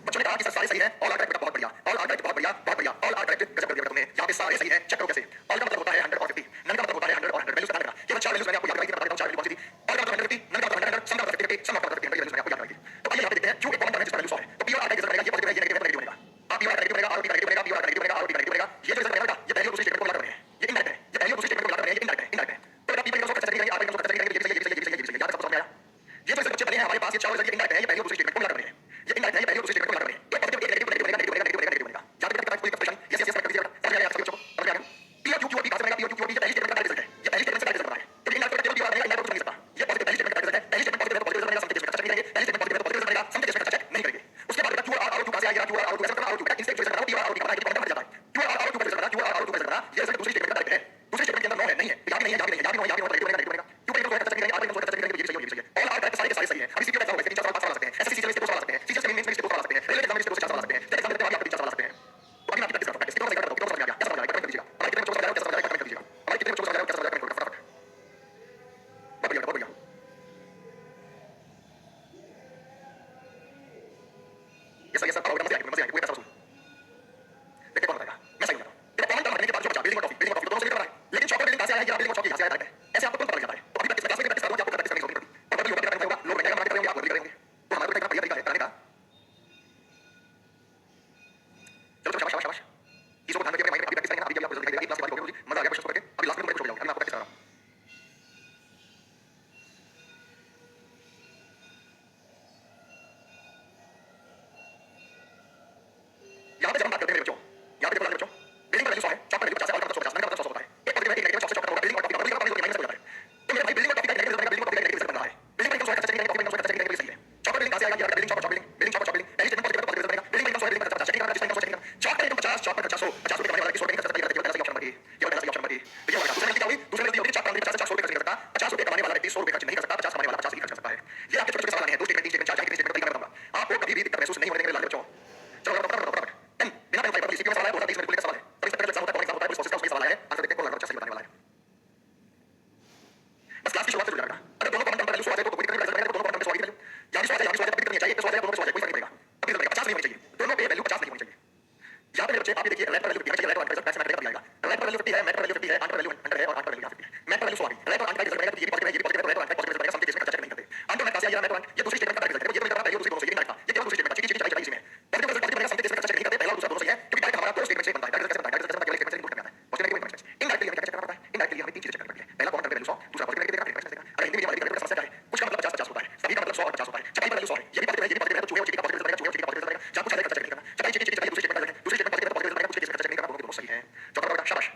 बच्चों ने कहा कि सारे सही है, ऑल आर करेक्ट, बहुत बढ़िया, ऑल आर करेक्ट, बहुत बढ़िया, बहुत बढ़िया, ऑल आर करेक्ट, गजब कर दिया तुमने। यहाँ पे सारे सही है, चेक करो कैसे। ऑल का मतलब होता है 100 और 50, नन का मतलब होता है 100 और 100। वैल्यूज बताना केवल 4 वैल्यूज मैंने आपको याद रखी, बता देता हूं 4 वैल्यू कौन सी थी। ऑल का मतलब 150, नन का मतलब 100, सम का मतलब 50, सम का मतलब 50, वैल्यूज मैंने आपको याद रखी। तो आइए यहाँ पे देखते हैं, क्यों एक कॉमन टर्म है जिस पर वैल्यू 100 है। तो पी और आर का रिजल्ट बनेगा, ये पॉजिटिव है, ये नेगेटिव है, नेगेटिव बनेगा। आप पी और आर नेगेटिव बनेगा, आर का नेगेटिव बनेगा, पी और आर नेगेटिव बनेगा, out to ऐसा करना out to बेटा इंस्टेंट जो ऐसा करना you are out to पता है कि पॉइंट मर जाता है you are out to ऐसा करना you are out to ऐसा करना ये ऐसा दूसरी स्टेटमेंट का डायरेक्ट है दूसरी स्टेटमेंट के अंदर नो है नहीं है यहाँ भी नहीं है यहाँ भी नहीं है यहाँ भी नो है यहाँ भी नो है डायरेक्ट बनेगा क्यों कहीं तो ऐसा नहीं आर का ऐसा नहीं ये भी सही है ये भी सही है ऑल आर का सारे के सारे सही है अभी सीपीयू का एग्जाम होगा 3 4 5 साल सकते हैं एसएससी सीजीएल से 2 साल सकते हैं सीजीएल से मेंस में 2 साल सकते हैं रेलवे एग्जाम में 2 से 4 साल सकते हैं टेट एग्जाम में आप 3 4 साल सकते हैं तो अभी आप कितना सकते हैं इसके बाद समझ आ गया क्या समझ आ गया कमेंट कीजिएगा हमारे कितने बच्चों को समझ आ रहा है कैसे समझ आ रहा है कमेंट कीजिएगा हमारे कितने बच्चों को समझ आ रहा है कैसे समझ आ रहा है कमेंट करो फटाफट बहुत बढ़िया ये सब मजे आएंगे कोई पैसा वसूल देखते कौन बताएगा मैं सही बताऊं तेरा कमेंट करने के बाद जो बचा बिल्डिंग और टॉफी दोनों से लेकर आ रहा है लेकिन शॉप पर बिल्डिंग कहां से आया है बिल्डिंग और शॉप कहां से आया है ऐसे आपको तुरंत पता लग जाता है तो अभी प्रैक्टिस क्लास में प्रैक्टिस करूंगा आपको प्रैक्टिस करने की जरूरत नहीं पड़ती और कभी ऊपर क्या होगा लोग बैठेगा मार्केट करेंगे आप बोली करेंगे तो हमारा तो बढ़िया तरीका है करने का चलो शाबाश शाबाश शाबाश इसको ध्यान रखिए अपने माइंड में अभी प्रैक्टिस करेंगे ना अभी आपको जल्दी दिखाई देगा क्लास के बाद होगी मजा आ गया क्वेश्चन करके अभी लास्ट में मैं आपको प्रैक्टिस कर रहा हूं यहां पे जब हम बात करते हैं मेरे बच्चों यहां पे देखो बच्चों बिल्डिंग का वैल्यू 100 है शॉप का वैल्यू 50 है और का 150 मैंने कहा 100 होता है एक पॉजिटिव है एक नेगेटिव शॉप से होगा बिल्डिंग और टॉपिक का बिल्डिंग का माइनस हो जाता है तो मेरे भाई बिल्डिंग और टॉपिक का नेगेटिव बिल्डिंग और टॉपिक का नेगेटिव बन रहा है बिल्डिंग का 100 है टॉपिक का 100 है नेगेटिव सही है शॉप बिल्डिंग कहां से आएगा building shop building shop building पहली स्टेटमेंट पॉजिटिव पॉजिटिव बनेगा बिल्डिंग का 100 बिल्डिंग का 50 चेकिंग करना जिसमें 100 चेकिंग शॉप का 50 शॉप का 50 50 रुपए कमाने वाला की 100 बिल्डिंग का 70 का ऑप्शन बची ये वाला ऑप्शन बची तो ये वाला दूसरी गलती क्या हुई दूसरी गलती होगी शॉप का 50 50 रुपए खर्च कर सकता 50 रुपए कमाने वाला व्यक्ति 100 रुपए खर्च नहीं कर सकता 50 कमाने वाला 50 ही खर्च कर सकता है ये आपके छोटे छोटे सवाल हैं 2 स्टेटमेंट 3 स्टेटमेंट 4 स्टेटमेंट का तरीका बताऊंगा आपको कभी भी दिक्कत महसूस नहीं होने देंगे लाल बच्चों चलो फटाफट बिना पेन फाइबर सीपीयू का सवाल है 2023 में का सवाल है तो इस तरह का एग्जाम होता है एग्जाम होता है रिसोर्सेज का उसमें सवाल है आंसर देखते हैं कौन बच्चा सही बताने वाला है बस क्लास की शुरुआत से जुड़ जाएगा अगर दोनों कमेंट वैल्यू सो आ जाए तो कोई दिक्कत नहीं है दोनों कमेंट सो आ गई वैल्यू यहां भी सो आ जाए यहां भी सो आ जाए दिक्कत नहीं चाहिए तो सो आ जाए दोनों में सो आ जाए कोई फर्क नहीं पड़ेगा अभी तो 50 नहीं होनी चाहिए दोनों पे वैल्यू 50 नहीं होनी चाहिए यहां पे मेरे बच्चे आप ये देखिए रेड पर वैल्यू 50 चाहिए रेड और बैक से मैटर आएगा रेड पर वैल्यू 50 है मैट पर वैल्यू 50 है आंट पर वैल्यू 100 है और आंट पर वैल्यू 50 है मैट पर वैल्यू 100 आ गई रेड और आंट का रिजल्ट बनेगा तो ये भी पॉजिटिव है ये भी पॉजिटिव है रेड और आंट पॉजिटिव रिजल्ट बनेगा समझे इसमें चेक नहीं करते आंट और मैट का से आया रेड और आंट ये दूसरी स्टेटमेंट का रिजल्ट है ये तो मेरा पहले दूसरी दोनों से ये डायरेक्ट था ये केवल दूसरी स्टेटमेंट है चीज चीज इसमें पॉजिटिव रिजल्ट बनेगा समझे इसमें चेक नहीं करते पहला और दूसरा दोनों सही है क्योंकि डायरेक्ट हमारा दो स्टेटमेंट से बनता है डायरेक्ट कैसे बनता है डायरेक्ट कैसे बनता है केवल स्टेटमेंट से इनपुट करना है पॉजिटिव नेगेटिव इनडायरेक्टली हमें क्या चेक करना पड़ता है इनडायरेक्टली हमें तीन चीजें चेक करनी पड़ती है पहला कॉमन वैल्यू 100 दूसरा पॉजिटिव नेगेटिव देगा फिर देगा अरे हिंदी में हमारी समस्या क्या है कुछ का मतलब 50 50 होता है सभी का मतलब 100 और 50 होता है चटाई पर वैल्यू 100 है ये भी पॉजिटिव है ये भी पॉजिटिव है तो चूहे और चीटी का पॉजिटिव बनेगा चूहे और चीटी का पॉजिटिव बनेगा जब कुछ अलग चेक नहीं करना चटाई चीटी चीटी दूसरी स्टेटमेंट दूसरी स्टेटमेंट पॉजिटिव पॉजिटिव बनेगा दूसरी स्टेटमेंट चेक नहीं करना दोनों सही है चौथा बेटा शाबाश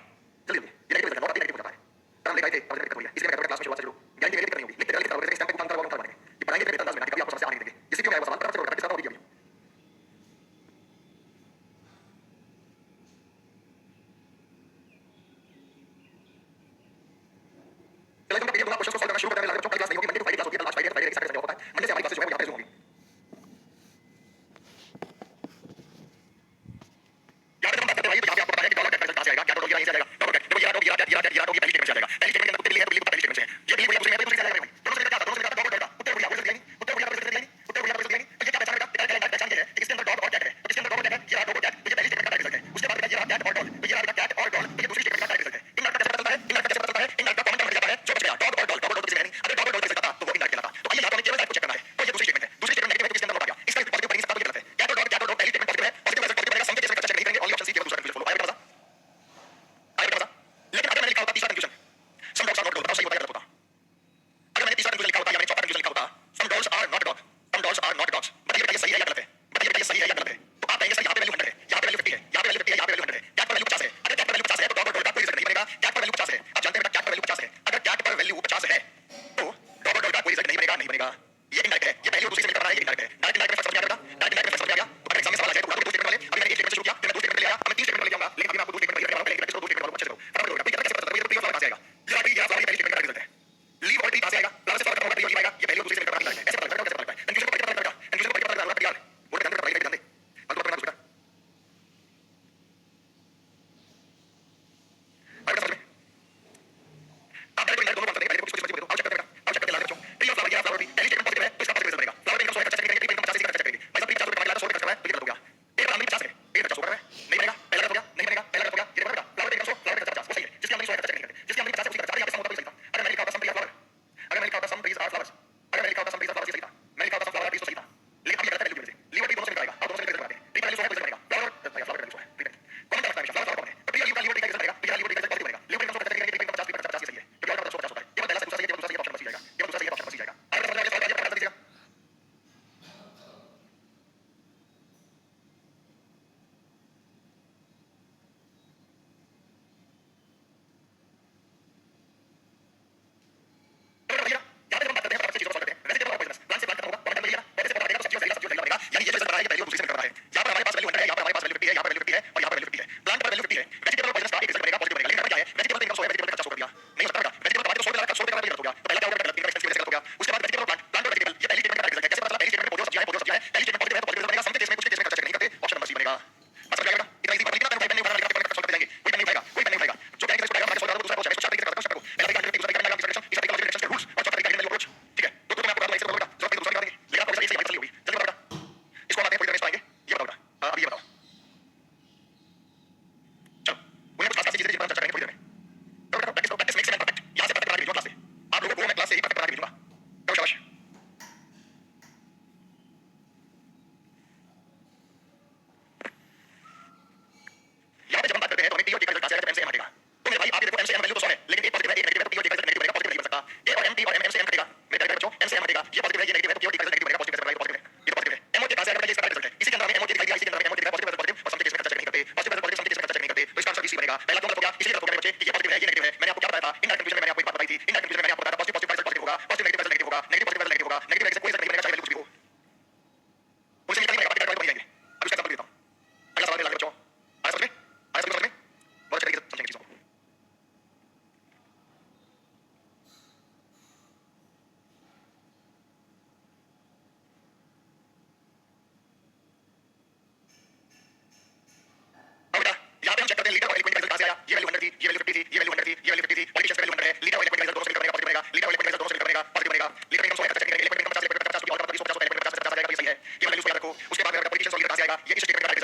जल्दी जल्दी ये नेगेटिव रिजल्ट और नेगेटिव हो जाता है हम लिखाई थे और दिक्कत हुई है इसलिए मैं कहता हूं क्लास में शुरुआत से शुरू गारंटी नेगेटिव करनी होगी लिखते लिखते करोगे स्टैम्प पे उठान करवाओगे उठान बनेंगे ये पढ़ाएंगे बेहतर अंदाज में कभी आपको समस्या आने नहीं देंगे इसी क्यों मैं वो सवाल पर आपसे प्रैक्टिस करता हूं अभी चलिए हम पीडीएफ क्वेश्चन को सॉल्व करना शुरू करते हैं बच्चों कल क्लास नहीं होगी मंडे टू फ्राइडे क्लास होगी लास्ट फ्राइडे फ्राइडे के साथ होता है मंडे से हमारी क्लास जो है वो यहां पे होगी याद रखना बात करते हैं भाई तो यहां पे आपको पता है कि डॉलर कैपिटल कहां से आएगा क्या डॉलर यहां से आएगा डॉलर तो ये डॉलर ये पहली स्टेटमेंट से आएगा पहली स्टेटमेंट के अंदर कुत्ते बिल्ली है तो बिल्ली को पहली स्टेटमेंट से ये बिल्ली को दूसरी से आएगा दोनों से क्या दोनों से क्या डॉलर डॉलर उत्तर बढ़िया बोल सकते हैं उत्तर बढ़िया बोल सकते हैं उत्तर बढ़िया बोल सकते हैं तो ये क्या पहचान रहेगा क्या पहचान है इसके अंदर डॉट और कैट है तो इसके अंदर डॉट है ये रहा डॉट कैट तो ये पहली स्टेटमेंट का रिजल्ट है उसके बाद ये रहा कैट और डॉट तो ये रहा कैट और डॉट तो ये दूसरी स्टेटमेंट का रिजल्ट है इन का कैसे पता चलता है इन का कैसे पता चलता है इन का कॉमन टर्म जाता है जो बच गया डॉट और डॉट डॉट किसी में नहीं अगर डॉट और डॉट किसी का था तो वो इनडायरेक्ट कहलाता तो आइए यहां पे केवल टाइप को चेक करना है तो ये दूसरी स्टेटमेंट है दूसरी स्टेटमेंट नेगेटिव है तो इसके अंदर डॉट आ गया इसका पॉजिटिव पढ़ेंगे सबका गलत है कैट और डॉट पहली स्टेटमेंट पॉजिटिव है पॉजिटिव रिजल्ट पॉजिटिव बनेगा समझे इसमें चेक नहीं करेंगे ओनली ऑप्शन सी केवल दूसरा कंफ्यूजन फॉलो आएगा मजा आएगा मजा लेकिन अगर मैंने लिखा होता तीसरा कंफ्यूजन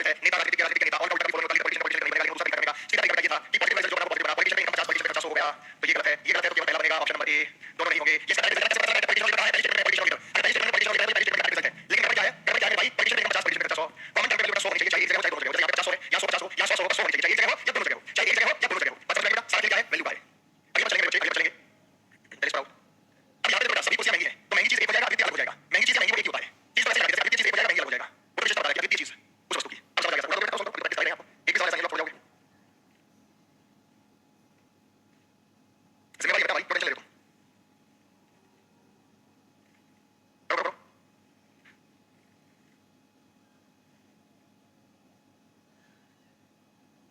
रिजल्ट है नेता राजनीति के नेता और उल्टा फॉर्मूला का पॉलिटिशियन नहीं बनेगा, लेकिन दूसरा तरीका करने का सीधा तरीका ये था कि पॉलिटिकल रिजल्ट जो बना पॉजिटिव बना, पॉलिटिशियन का 50 पॉलिटिशियन का 50 हो गया, तो ये गलत है तो केवल पहला बनेगा ऑप्शन नंबर ए, दोनों नहीं होंगे। ये सारा रिजल्ट कैसे पता चला? पॉलिटिशियन का है, पॉलिटिशियन का अगर पॉलिटिशियन का रिजल्ट है, लेकिन क्या है भाई पॉलिटिशियन का 50 पॉलिटिशियन का 50 कॉमन टेम्परेचर का 100 होनी चाहिए, चाहिए दोनों जगह, चाहे 50 हो या 100 50 हो या 100 100 होनी चाहिए, एक जगह हो या दोनों जगह हो, चाहे एक जगह हो या दोनों जगह हो, बस समझ में सारा क्या है वैल्यू का है। अभी हम चलेंगे बच्चे, अभी चलेंगे टेस्ट पर। अब यहाँ पे देखो सभी कुर्सियां महंगी है, तो महंगी चीज एक हो जाएगा, अद्वितीय अलग हो जाएगा, महंगी चीज महंगी वो एक ही होता है, चीज वैसे जैसे अद्वितीय चीज एक हो जाएगा, महंगी अलग हो जाएगा, वो विशेषता बता रहा है अद्वितीय चीज उस वस्तु की। अब समझ आ गया सर, तो प्रैक्टिस करेंगे आपको, एक भी सवाल ऐसा नहीं आप छोड़ जाओगे। जिम्मेवारी बता भाई, पोटेंशियल देखो करो।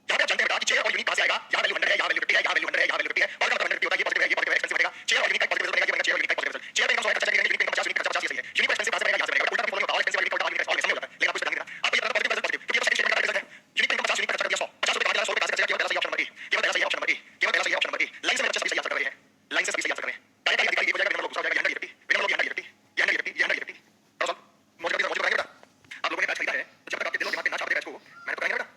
यहाँ पे आप जानते हैं बेटा कि चेयर और यूनिक कहां से आएगा? यहाँ वैल्यू 100 है, यहाँ वैल्यू 50 है, यहाँ वैल्यू 100 है, यहाँ वैल्यू 50 है, और का मतलब 150 होता है, ये पॉजिटिव है, ये पॉजिटिव है, एक्सपेंसिव बनेगा। चेयर और यूनिक का पॉजिटिव रिजल्ट बनेगा, ये बनेगा चेयर और यूनिक का पॉजिटिव रिजल्ट। चेयर में एकदम 100 खर्चा करेंगे, यूनिक में 50 यूनिक का 50 ये सही है। यूनिक एक्सपेंसिव कहां से बनेगा? यहाँ से बनेगा, उल्टा फॉर्मूला होता है, एक्सपेंसिव यूनिक उल्टा यूनिक ऑल समय होता है, लेकिन आपको ध्यान देना आप ये पॉजिटिव पॉजिटिव क्योंकि ये सेकंड स्टेटमेंट का रिजल्ट है। यूनिक में 50 यूनिक का खर्चा कर दिया 100 50 रुपए कहां से 100 रुपए कहां से खर्चा किया, पहला सही ऑप्शन नंबर ए, केवल पहला सही ऑप्शन नंबर ए, लाइन से 50 सही आंसर कर रहे हैं, लाइन से सही आंसर कर रहे हैं। डायरेक्ट अधिकारी ये हो जाएगा, मिनिमम लोग गुस्सा हो जाएगा, ये 150 मिनिमम लोग ये 150 ये 150 ये 150 और सब मौज कराएंगे बेटा। आप लोगों ने बैच खरीदा है तो जब तक आपके दिल और दिमाग में ना छाप दे बैच को मेहनत तो करेंगे बेटा,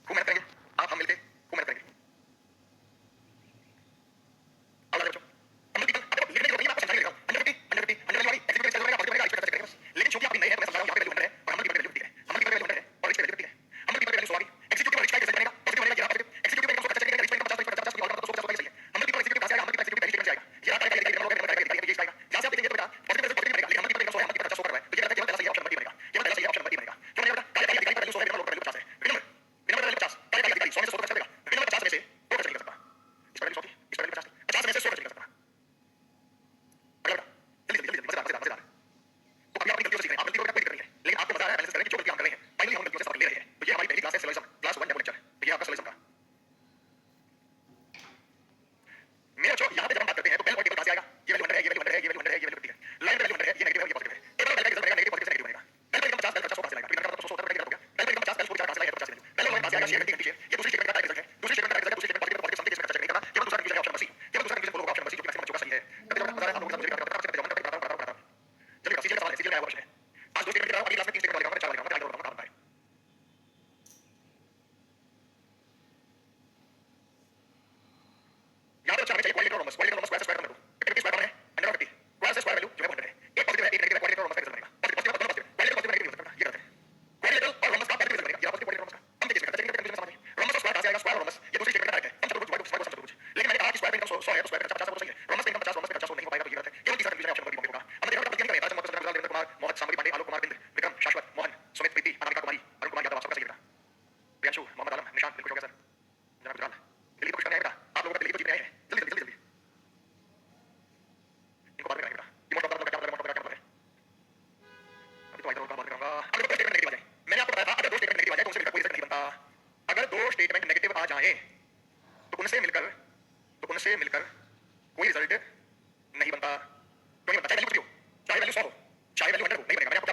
खूब मेहनत करेंगे, आप हम मिलके खूब मेहनत करेंगे। अब आ जाओ अमल की अब लिखने की वही मैं आपको समझाने लगा हूं, 150 वाली एक्सिक्यूटिव स्टाइल बनेगा, पॉजिटिव बनेगा, एक्सपेक्ट करेंगे बस। लेकिन चूंकि आप नए हैं तो मैं समझा रहा हूं यहाँ पे वैल्यू 100 है और अमल की वैल्यू 50 है, अमल की वैल्यू 100 है और रिच की वैल्यू 50 है। अमल की वैल्यू 100 आ गई, एक्सिक्यूटिव और रिच का रिजल्ट बनेगा, पॉजिटिव बनेगा, ये पॉजिटिव एक्सिक्यूटिव में 100 खर्चा करेंगे, रिच में 50 50 50 और 100 50 सही है। अमल की एक्सिक्यूटिव कहां से आएगा? अमल की एक्सिक्यूटिव पहली स्टेटमेंट से आएगा, ये रहा करेगा लिखा लोग करेगा ये आएगा, यहां से आप देखेंगे तो बेटा पॉजिटिव रिजल्ट पॉजिटिव बनेगा, लेकिन अमल की वैल्यू 100 है, अमल की 50 100 कर रहा है, तो ये कहता है केवल पहला सही ऑप्शन नंबर बी बनेगा, केवल पहला सही ऑप्शन नंबर बी बनेगा। क्यों बनेगा बेटा? कार्यकारी अधिकारी का वैल्यू 100 है, मिनिमम लोग वैल्यू 50 है, मिनिमम मिनिमम वैल्यू 50, कार्यकारी अधिकारी 100 में से 100 खर्च करेगा, मिनिमम 50 में से 2 खर्च नहीं कर सकता, इस पर वैल्यू 100 इस पर वैल्यू 50 50 में से 100 खर्च नहीं कर सकता। अगला बेटा जल्दी जल्दी जल्दी मजेदार मजेदार। तो अभी आप अपनी गलतियों से सीख रहे हैं, आप गलतियों का कोई करेंगे, लेकिन आपको मजा आ रहा है बैलेंस करने की, जो गलतियां हम कर रहे हैं फाइनली हम गलतियों से सबक ले रहे हैं। तो ये हमारी पहली क्लास है सिलोजिज्म, क्लास 1 डेमो लेक्चर, तो ये आपका सिलोजिज्म का। मेरे बच्चों यहाँ पे जब हम बात करते हैं तो पहले पॉइंट कहां से आएगा? ये वैल्यू 100 है, ये वैल्यू 100 है, ये वैल्यू 100 है, ये वैल्यू 50 है, लाइन वैल्यू 100 है, ये नेगेटिव है, ये पॉजिटिव है। एक बार पहले रिजल्ट बनेगा, नेगेटिव पॉजिटिव से नेगेटिव बनेगा, पहले एकदम 50 50 100 कहां से आएगा? फिर मैंने कहा 100 100 होगा, पहले एकदम 50 50 कहां से आएगा? 50 से पहले वाला कहां से आएगा? शेयर 50 शेयर, ये दूसरी स्टेटमेंट का रिजल्ट है, दूसरी स्टेटमेंट का रिजल्ट है, दूसरी स्टेटमेंट पॉजिटिव पॉजिटिव समथिंग इसमें खर्चा नहीं करना, केवल दूसरा कंफ्यूजन है ऑप्शन नंबर सी, केवल दूसरा कंफ्यूजन बोलो ऑप्शन नंबर सी जो कि मैक्सिमम बच्चों का सही है। कभी जब मजा आप लोगों के साथ मुझे बात करते हैं, चलिए सीजीएल का सवाल है, सीजीएल का क्वेश्चन है। आज 2 स्टेटमेंट के अलावा अगली क्लास में 3 स्टेटमेंट वाले 4 वाले क्या बताऊंगा कहां है। यहाँ पे अच्छा हमें चाहिए quadratic numbers, quadratic numbers square कर दो, 50 स्क्वायर है 150, स्क्वायर से स्क्वायर वैल्यू जो है 100 है, एक पॉजिटिव है एक नेगेटिव है, क्वाड्रेटिक नंबर्स का रिजल्ट बनेगा, positive positive positive quadratic positive negative result बनेगा, ये गलत है। क्वाड्रेटिक और नंबर्स का पॉजिटिव रिजल्ट बनेगा, ये पॉजिटिव क्वाड्रेटिक नंबर्स का हम देखिए इसमें कंफ्यूजन समझ में नंबर्स स्क्वायर कहां से आएगा? स्क्वायर और नंबर्स ये दूसरी स्टेटमेंट डायरेक्ट है, हम चतुर्भुज स्क्वायर चतुर्भुज, लेकिन मैंने कहा कि स्क्वायर में 100 है तो स्क्वायर का 50 50 सही है, नंबर्स में 50 नंबर्स में 50 नहीं हो पाएगा, तो ये गलत है, केवल तीसरा कंफ्यूजन ऑप्शन नंबर बी होगा। हम देखो गलती नहीं करें, राजन मोहन देवेंद्र कुमार मोहन सामरी पांडे आलोक कुमार बिंद विक्रम शाश्वत मोहन सुमित प्रीति अनामिका कुमारी अरुण कुमार यादव सबका सही बेटा, प्रियांशु मोहम्मद आलम निशांत बिल्कुल हो गया सर, जनाब गुजराल दिल्ली को कुछ करना है बेटा, आप लोगों का दिल्ली को जीतने आए हैं, जल्दी जल्दी जल्दी इनको बात करेंगे बेटा, ये मोस्ट ऑफ का क्या मतलब है, मोस्ट ऑफ का क्या मतलब है, अभी तो आइटम का बात करूंगा। अगर दो स्टेटमेंट नेगेटिव आ जाए, मैंने आपको बताया था अगर दो स्टेटमेंट नेगेटिव आ जाए तो उनसे मिलकर कोई रिजल्ट नहीं बनता, अगर दो स्टेटमेंट नेगेटिव आ जाए तो उनसे मिलकर कोई रिजल्ट नहीं बनता, क्यों नहीं बनता? चाहे वैल्यू कुछ भी हो, चाहे वैल्यू 100 हो, चाहे वैल्यू 100 हो, नहीं बनेगा। मैंने